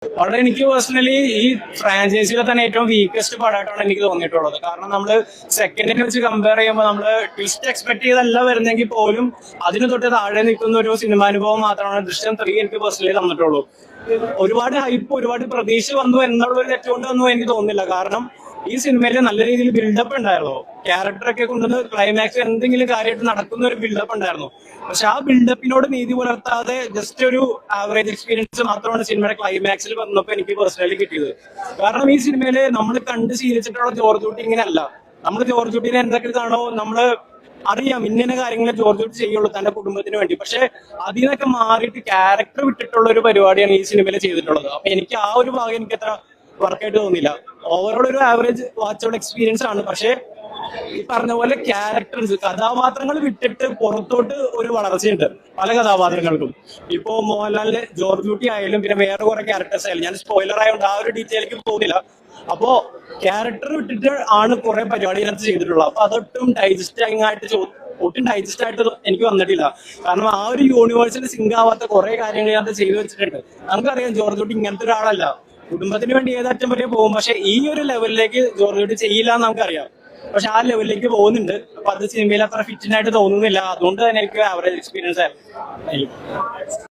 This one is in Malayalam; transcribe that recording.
അവിടെ എനിക്ക് പേഴ്സണലി ഈ ഫ്രാഞ്ചൈസിയിലെ തന്നെ ഏറ്റവും വീക്കസ്റ്റ് പടമായിട്ടാണ് എനിക്ക് തോന്നിയിട്ടുള്ളത്. കാരണം നമ്മള് സെക്കൻഡിനെ വെച്ച് കമ്പയർ ചെയ്യുമ്പോൾ നമ്മള് ട്വിസ്റ്റ് എക്സ്പെക്ട് ചെയ്തല്ല വരുന്നെങ്കിൽ പോലും അതിന് തൊട്ട് താഴെ നിൽക്കുന്ന ഒരു സിനിമാനുഭവം മാത്രമാണ് ദൃശ്യം 3 എനിക്ക് പേഴ്സണലി തന്നിട്ടുള്ളൂ. ഒരുപാട് ഹൈപ്പ്, ഒരുപാട് പ്രതീക്ഷ വന്നു എന്നുള്ള ഒരു തെറ്റുകൊണ്ട് ഒന്നും എനിക്ക് തോന്നുന്നില്ല. കാരണം ഈ സിനിമയിൽ നല്ല രീതിയിൽ ബിൽഡപ്പ് ഉണ്ടായിരുന്നു. ക്യാരക്ടറൊക്കെ കൊണ്ടുവന്ന് ക്ലൈമാക്സ് എന്തെങ്കിലും കാര്യമായിട്ട് നടക്കുന്ന ഒരു ബിൽഡപ്പ് ഉണ്ടായിരുന്നു. പക്ഷെ ആ ബിൽഡപ്പിനോട് നീതി പുലർത്താതെ ജസ്റ്റ് ഒരു ആവറേജ് എക്സ്പീരിയൻസ് മാത്രമാണ് സിനിമയുടെ ക്ലൈമാക്സിൽ വന്നപ്പോൾ എനിക്ക് പേഴ്സണലി കിട്ടിയത്. കാരണം ഈ സിനിമയില് നമ്മൾ കണ്ട് ശീലിച്ചിട്ടുള്ള ജോർജ് കുട്ടി ഇങ്ങനെയല്ല. നമ്മൾ ജോർജ് കുട്ടീനെ എന്തൊക്കെ കാണോ നമ്മള് അറിയാം ഇന്ന കാര്യങ്ങളെ ജോർജ് കുട്ടി ചെയ്യുള്ളൂ തന്റെ കുടുംബത്തിന് വേണ്ടി. പക്ഷെ അതിൽ നിന്നൊക്കെ മാറിയിട്ട് ക്യാരക്ടർ വിട്ടിട്ടുള്ള ഒരു പരിപാടിയാണ് ഈ സിനിമയിൽ ചെയ്തിട്ടുള്ളത്. അപ്പൊ എനിക്ക് ആ ഒരു ഭാഗം എനിക്ക് അത്ര വർക്കായിട്ട് തോന്നില്ല. ഓവറോൾ ഒരു ആവറേജ് വാച്ചബിൾ എക്സ്പീരിയൻസ് ആണ്. പക്ഷെ ഈ പറഞ്ഞ പോലെ ക്യാരക്ടേഴ്സ്, കഥാപാത്രങ്ങൾ വിട്ടിട്ട് പുറത്തോട്ട് ഒരു വളർച്ചയുണ്ട് പല കഥാപാത്രങ്ങൾക്കും. ഇപ്പോ മോഹൻലാലിന്റെ ജോർജ് കുട്ടി ആയാലും പിന്നെ വേറെ കുറെ ക്യാരക്ടേഴ്സ് ആയാലും, ഞാൻ സ്പോയിലർ ആയതുകൊണ്ട് ആ ഒരു ഡീറ്റെയിലേക്ക് പോകുന്നില്ല. അപ്പോ ക്യാരക്ടർ വിട്ടിട്ട് ആണ് കുറെ പരിപാടി ഇതിനകത്ത് ചെയ്തിട്ടുള്ളത്. അപ്പൊ അതൊട്ടും ഒട്ടും ഡൈജസ്റ്റ് ആയിട്ട് എനിക്ക് വന്നിട്ടില്ല. കാരണം ആ ഒരു യൂണിവേഴ്സിൽ സിങ്ക് ആവാത്ത കുറെ കാര്യങ്ങൾ ഇതിനകത്ത് ചെയ്തു വെച്ചിട്ടുണ്ട്. നമുക്കറിയാം ജോർജ് കുട്ടി ഇങ്ങനത്തെ ഒരാളല്ല. കുടുംബത്തിന് വേണ്ടി ഏതറ്റം വരെ പോകും. പക്ഷെ ഈ ഒരു ലെവലിലേക്ക് ജോർജ് കുട്ടി ചെയ്യില്ല എന്ന് നമുക്കറിയാം. പക്ഷെ ആ ലെവലിലേക്ക് പോകുന്നുണ്ട്. അപ്പൊ അത് സിനിമയിൽ അത്ര ഫിറ്റിനായിട്ട് തോന്നുന്നില്ല. അതുകൊണ്ട് തന്നെ എനിക്ക് ആവറേജ് എക്സ്പീരിയൻസ് ആയിരുന്നു.